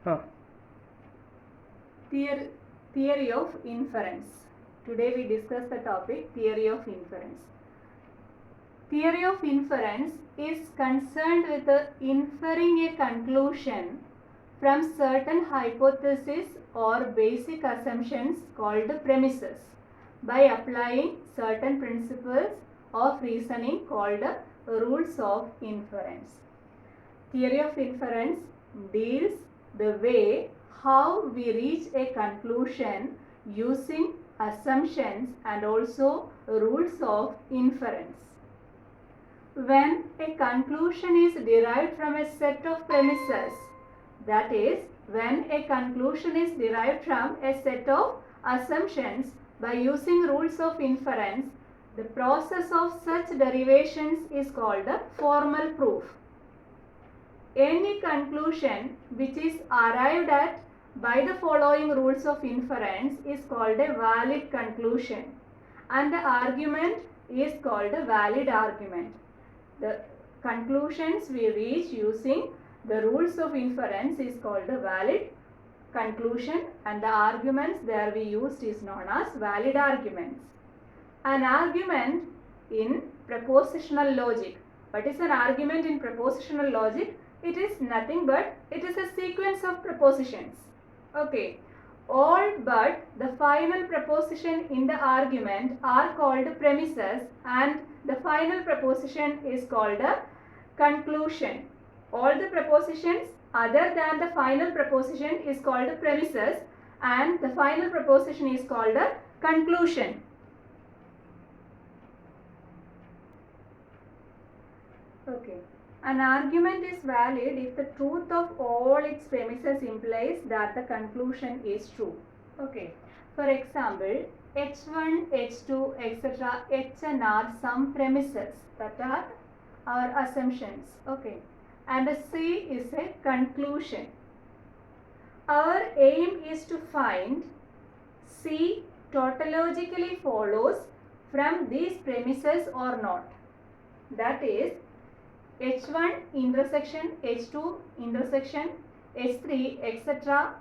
Huh. Theory of inference. Today we discuss the topic theory of inference. Theory of inference is concerned with inferring a conclusion from certain hypotheses or basic assumptions called premises by applying certain principles of reasoning called rules of inference. Theory of inference deals the way how we reach a conclusion using assumptions and also rules of inference. When a conclusion is derived from a set of premises, that is, when a conclusion is derived from a set of assumptions by using rules of inference, the process of such derivations is called a formal proof. Any conclusion which is arrived at by the following rules of inference is called a valid conclusion, and the argument is called a valid argument. The conclusions we reach using the rules of inference is called a valid conclusion, and the arguments there we used is known as valid arguments. An argument in propositional logic. What is an argument in propositional logic? It is nothing but it is a sequence of propositions. Okay. All but the final proposition in the argument are called premises, and the final proposition is called a conclusion. All the propositions other than the final proposition is called premises, and the final proposition is called a conclusion. Okay. An argument is valid if the truth of all its premises implies that the conclusion is true. Okay. For example, H1, H2, etc. Hn are some premises that are our assumptions. Okay. And C is a conclusion. Our aim is to find C tautologically follows from these premises or not. That is, H1 intersection H2 intersection H3 etc.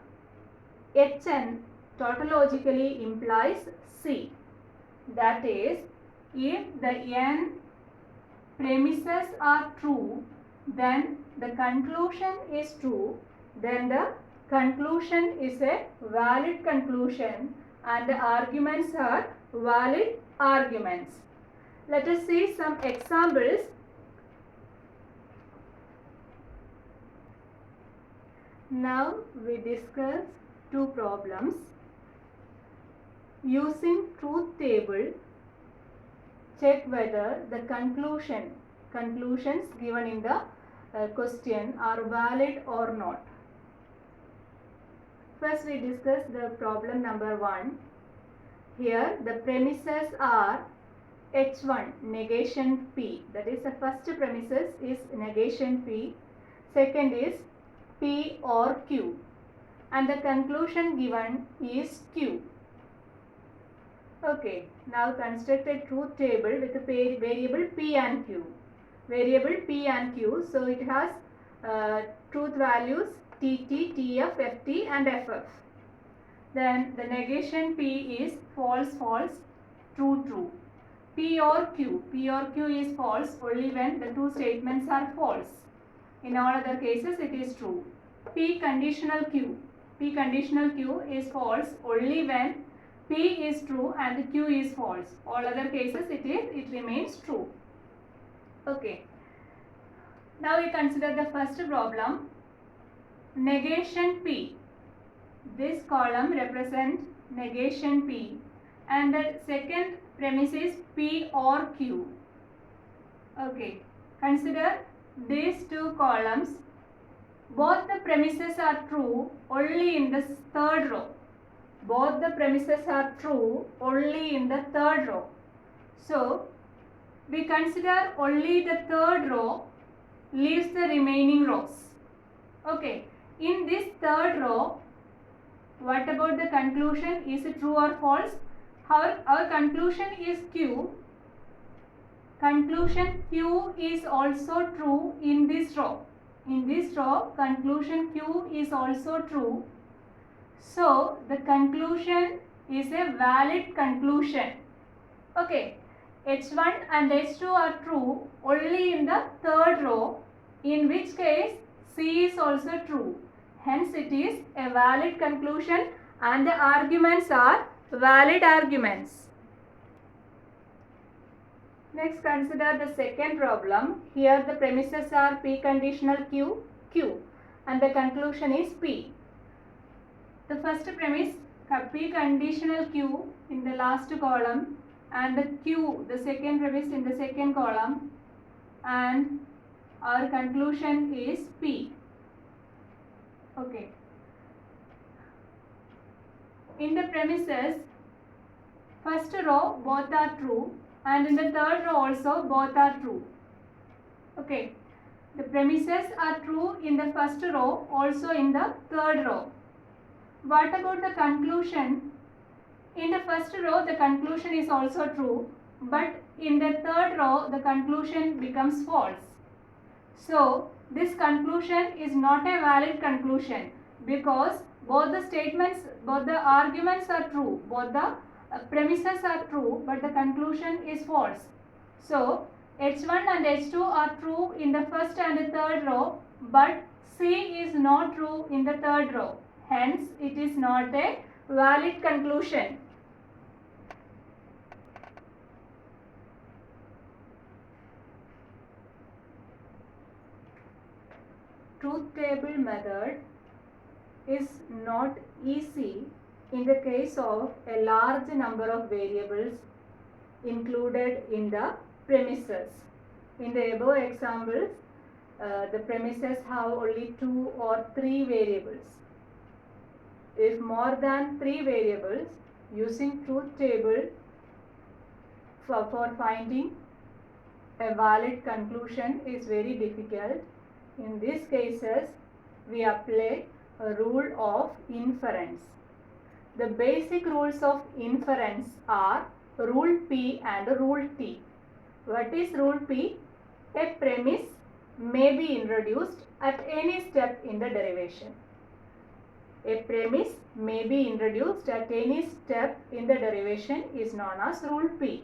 Hn tautologically implies C. That is, if the n premises are true, then the conclusion is true, then the conclusion is a valid conclusion and the arguments are valid arguments. Let us see some examples. Now we discuss two problems. Using truth table, check whether the conclusions given in the question are valid or not. First we discuss the problem number 1. Here the premises are H1 negation P, that is the first premises is negation P, second is P or Q, and the conclusion given is Q. Okay, now construct a truth table with a variable P and Q. Variable P and Q, so it has truth values TT, TF, FT and FF. Then the negation P is false, false, true, true. P or Q is false only when the two statements are false. In all other cases it is true. P conditional Q is false only when P is true and Q is false. All other cases it remains true. Okay. Now we consider the first problem. Negation P. This column represents negation P and the second premise is P or Q. Okay. Consider these two columns. Both the premises are true only in the third row. Both the premises are true only in the third row. So, we consider only the third row leaves the remaining rows. Okay. In this third row, what about the conclusion? Is it true or false? Our conclusion is Q. Conclusion Q is also true in this row. in this row conclusion Q is also true. So the conclusion is a valid conclusion. Okay, H1 and H2 are true only in the third row, in which case C is also true. Hence it is a valid conclusion and the arguments are valid arguments. Next, consider the second problem. Here the premises are P conditional Q, Q, and the conclusion is P. The first premise, P conditional Q in the last column, and the Q, the second premise in the second column, and our conclusion is P. Okay. In the premises, first row both are true, and in the third row also both are true. Okay. The premises are true in the first row, also in the third row. What about the conclusion? In the first row, the conclusion is also true, but in the third row, the conclusion becomes false. So, this conclusion is not a valid conclusion because both the statements, both the arguments are true, both the premises are true, but the conclusion is false. So, H1 and H2 are true in the first and the third row, but C is not true in the third row. Hence, it is not a valid conclusion. Truth table method is not easy in the case of a large number of variables included in the premises. In the above examples, the premises have only 2 or 3 variables. If more than 3 variables, using truth table for finding a valid conclusion is very difficult. In these cases, we apply a rule of inference. The basic rules of inference are rule P and rule T. What is rule P? A premise may be introduced at any step in the derivation. A premise may be introduced at any step in the derivation is known as rule P.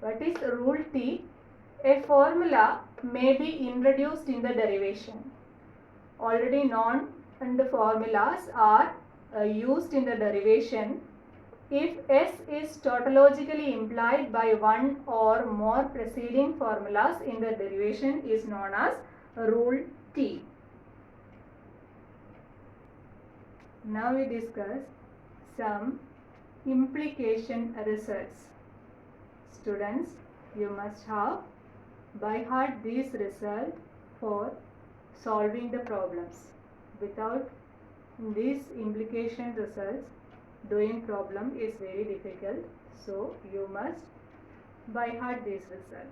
What is rule T? A formula may be introduced in the derivation. Already known and the formulas are used in the derivation if S is tautologically implied by one or more preceding formulas in the derivation is known as rule T. Now we discuss some implication results. Students, you must have by heart these results for solving the problems. Without these implication results, doing problem is very difficult. So, you must by heart this result.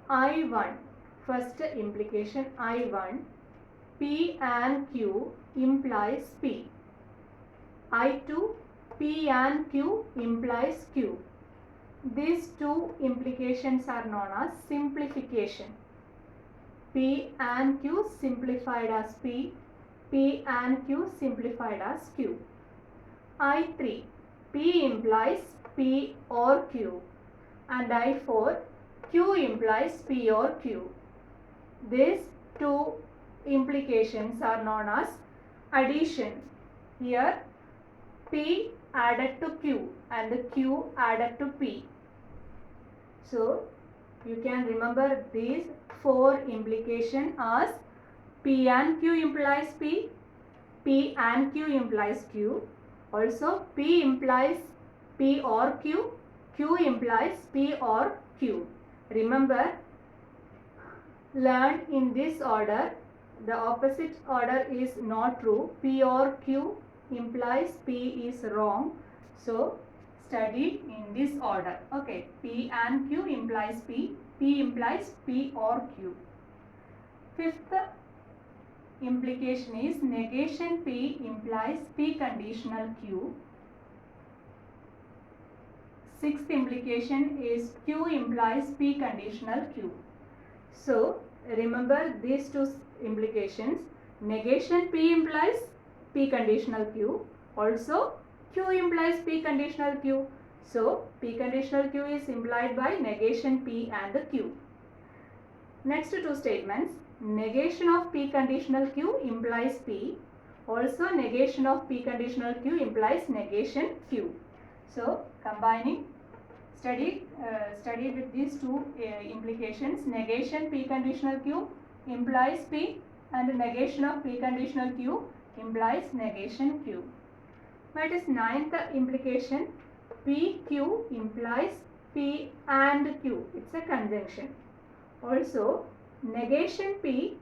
I1, first implication I1, P and Q implies P. I2, P and Q implies Q. These two implications are known as simplification. P and Q simplified as P, P and Q simplified as Q. I3, P implies P or Q, and I4, Q implies P or Q. These two implications are known as addition. Here P added to Q and Q added to P. So you can remember these 4 implications as P and Q implies P, P and Q implies Q. Also P implies P or Q, Q implies P or Q. Remember, learn in this order. The opposite order is not true. P or Q implies P is wrong. So study in this order. Okay, P and Q implies P, P implies P or Q. Fifth implication is negation P implies P conditional Q. Sixth implication is Q implies P conditional Q. So remember these two implications. Negation P implies P conditional Q. Also Q implies P conditional Q. So P conditional Q is implied by negation P and Q. Next two statements. Negation of P conditional Q implies P. Also negation of P conditional Q implies negation Q. So combining studied with these two implications. Negation P conditional Q implies P and negation of P conditional Q implies negation Q. What is ninth implication? PQ implies P and Q. It's a conjunction. Also negation P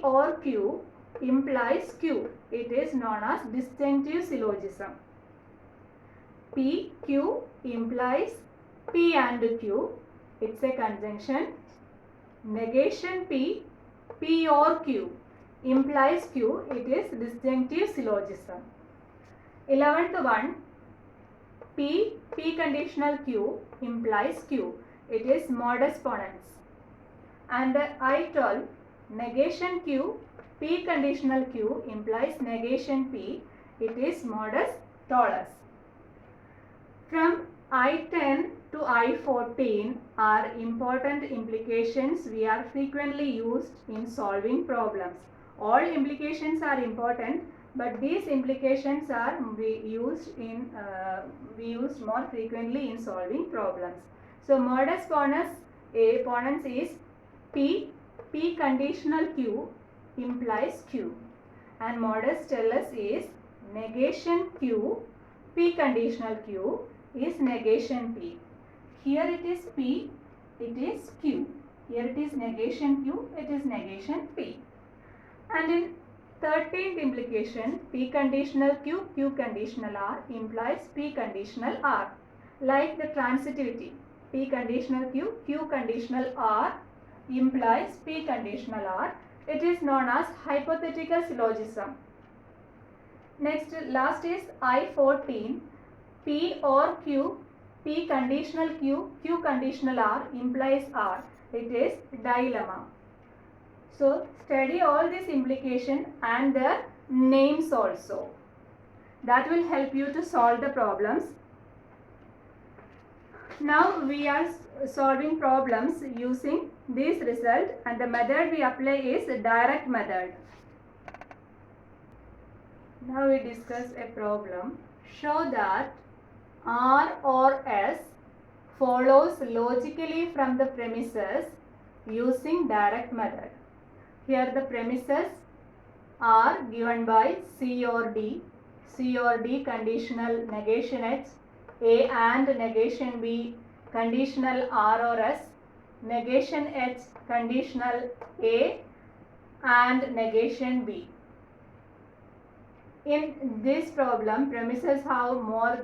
or Q implies Q. It is known as disjunctive syllogism. PQ implies P and Q. It's a conjunction. Negation P or Q implies Q. It is disjunctive syllogism. 11th one, P conditional Q implies Q. It is modus ponens. And I12, negation Q P conditional Q implies negation P. It is modus tollus. From I10 to I14 are important implications we are frequently used in solving problems. All implications are important, but these implications are used more frequently in solving problems. So modus ponens is P conditional Q implies Q, and modus tollus is negation Q P conditional Q is negation P. Here it is P, it is Q. Here it is negation Q, it is negation P. And in 13th implication, P conditional Q conditional R implies P conditional R. Like the transitivity, P conditional Q conditional R implies P conditional R. It is known as hypothetical syllogism. Next, last is I14. P or Q, P conditional Q conditional R implies R. It is dilemma. So study all these implications and their names also. That will help you to solve the problems. Now we are solving problems using this result, and the method we apply is direct method. Now we discuss a problem. Show that R or S follows logically from the premises using direct method. Here the premises are given by C or D conditional negation H, A and negation B conditional R or S, negation H conditional A and negation B. In this problem, premises have more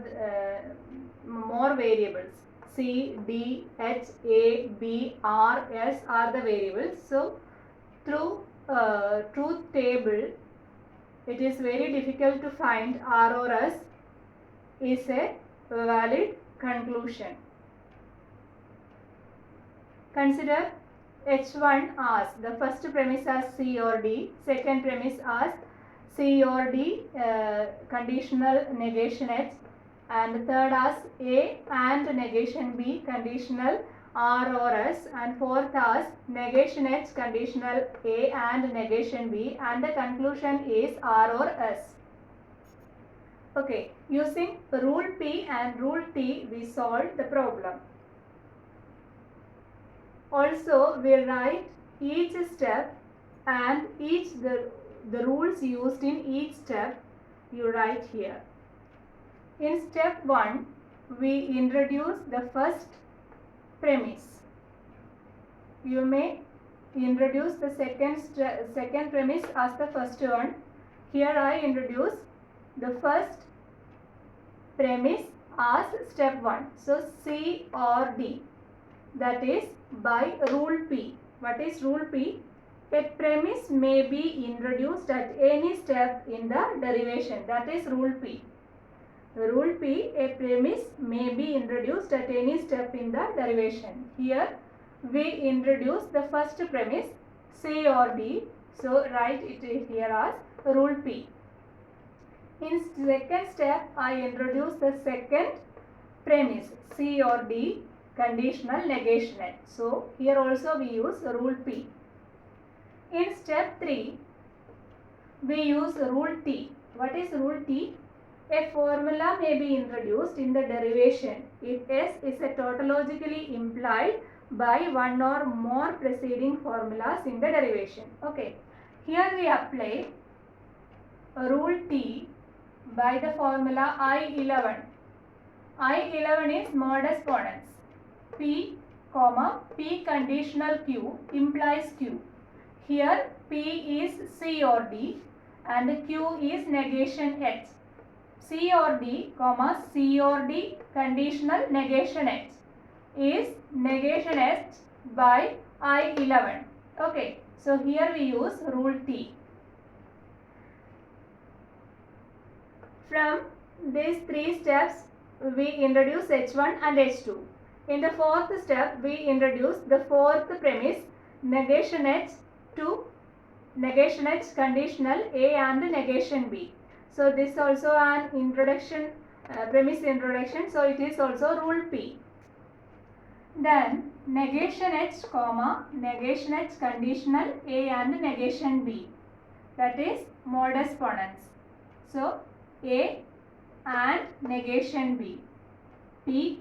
variables. C, D, H, A, B, R, S are the variables. So through truth table, it is very difficult to find R or S is a valid conclusion. Consider H1 as the first premise as C or D, second premise as C or D conditional negation H, and third as A and negation B conditional R or S, and fourth as negation H conditional A and negation B, and the conclusion is R or S. Okay, using rule P and rule T we solved the problem. Also we write each step and the rules used in each step you write here. In step 1 we introduce the first premise. You may introduce the second premise as the first one. Here I introduce the first premise as step 1. So C or D, that is by rule P. What is rule P? A premise may be introduced at any step in the derivation. That is rule P. Rule P, a premise may be introduced at any step in the derivation. Here we introduce the first premise C or D. So write it here as rule P. In second step, I introduce the second premise C or D conditional negation H. So here also we use rule P. In step 3, we use rule T. What is rule T? A formula may be introduced in the derivation if S is a tautologically implied by one or more preceding formulas in the derivation. Okay. Here we apply rule T by the formula I11. I11 is modus ponens. P, P conditional Q implies Q. Here P is C or D and Q is negation H. C or D, C or D conditional negation H is negation H by I11. Okay, so here we use rule T. From these three steps, we introduce H1 and H2. In the fourth step, we introduce the fourth premise, negation H to negation H conditional A and negation B. So this also an introduction, premise introduction. So it is also rule P. Then negation H, negation H conditional A and negation B. That is modus ponens. So A and negation B. P,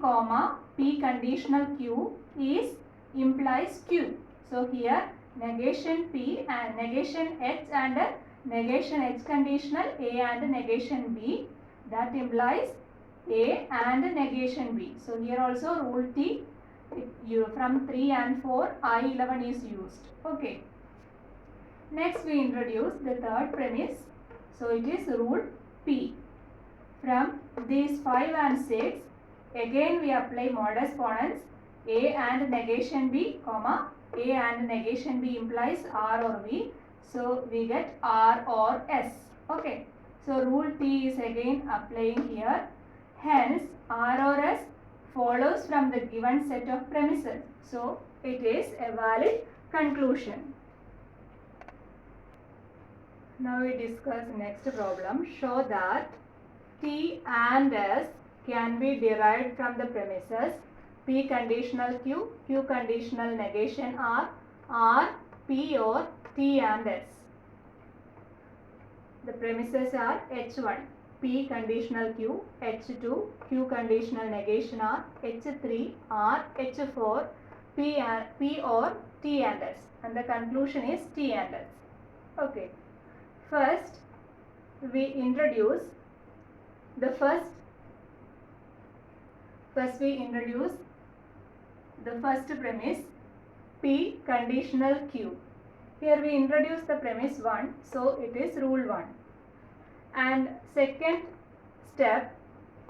P conditional Q is implies Q. So here negation P and negation H and negation H conditional A and negation B, that implies A and negation B. So here also rule T from 3 and 4 I11 is used. Okay. Next we introduce the third premise. So it is rule P. From these 5 and 6, again we apply modus ponens A and negation B, A and negation B implies R or V. So we get R or S. Okay. So rule T is again applying here. Hence R or S follows from the given set of premises. So it is a valid conclusion. Now we discuss next problem. Show that T and S can be derived from the premises P conditional Q, Q conditional negation R, P or T and S. The premises are H1, P conditional Q, H2, Q conditional negation R, H3, R, H4, P or T and S. And the conclusion is T and S. Okay. First, we introduce the first premise P conditional Q. Here we introduce the premise 1, so it is rule 1. And second step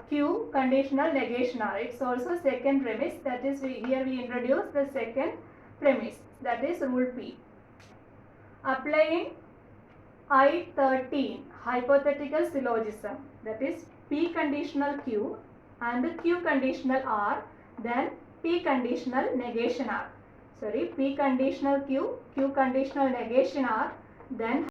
Q conditional negation R. It's also second premise, that is here we introduce the second premise, that is rule P. Applying I13 hypothetical syllogism, that is P conditional Q and Q conditional R, then P conditional negation R. P conditional Q, Q conditional negation R, then